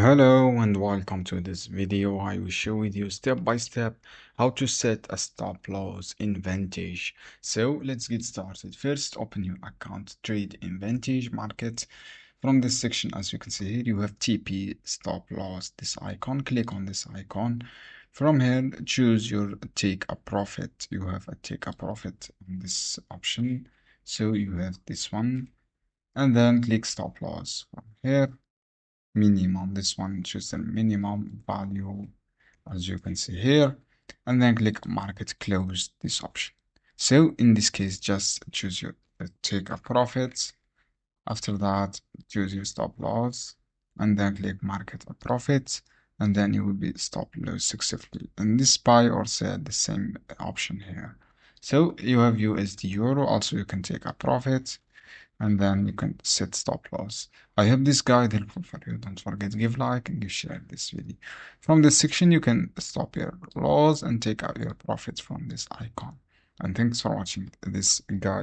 Hello and welcome to this video. I will show with you step by step how to set a stop loss in Vantage. So let's get started. First, open your account, trade in Vantage market. From this section, as you can see here, you have TP stop loss, this icon. Click on this icon. From here, choose your take a profit. You have a take a profit on this option. So you have this one, and then click stop loss from here. Minimum, this one choose the minimum value as you can see here, and then click market close, this option. So in this case, just choose your take a profit. After that, choose your stop loss and then click market a profit, and then you will be stop loss successfully. And this buy or sell, the same option here. So you have USD euro, also you can take a profit, and then you can set stop loss. I hope this guide helpful for you. Don't forget give like and give share this video. From this section you can stop your loss and take out your profits from this icon. And thanks for watching this guide.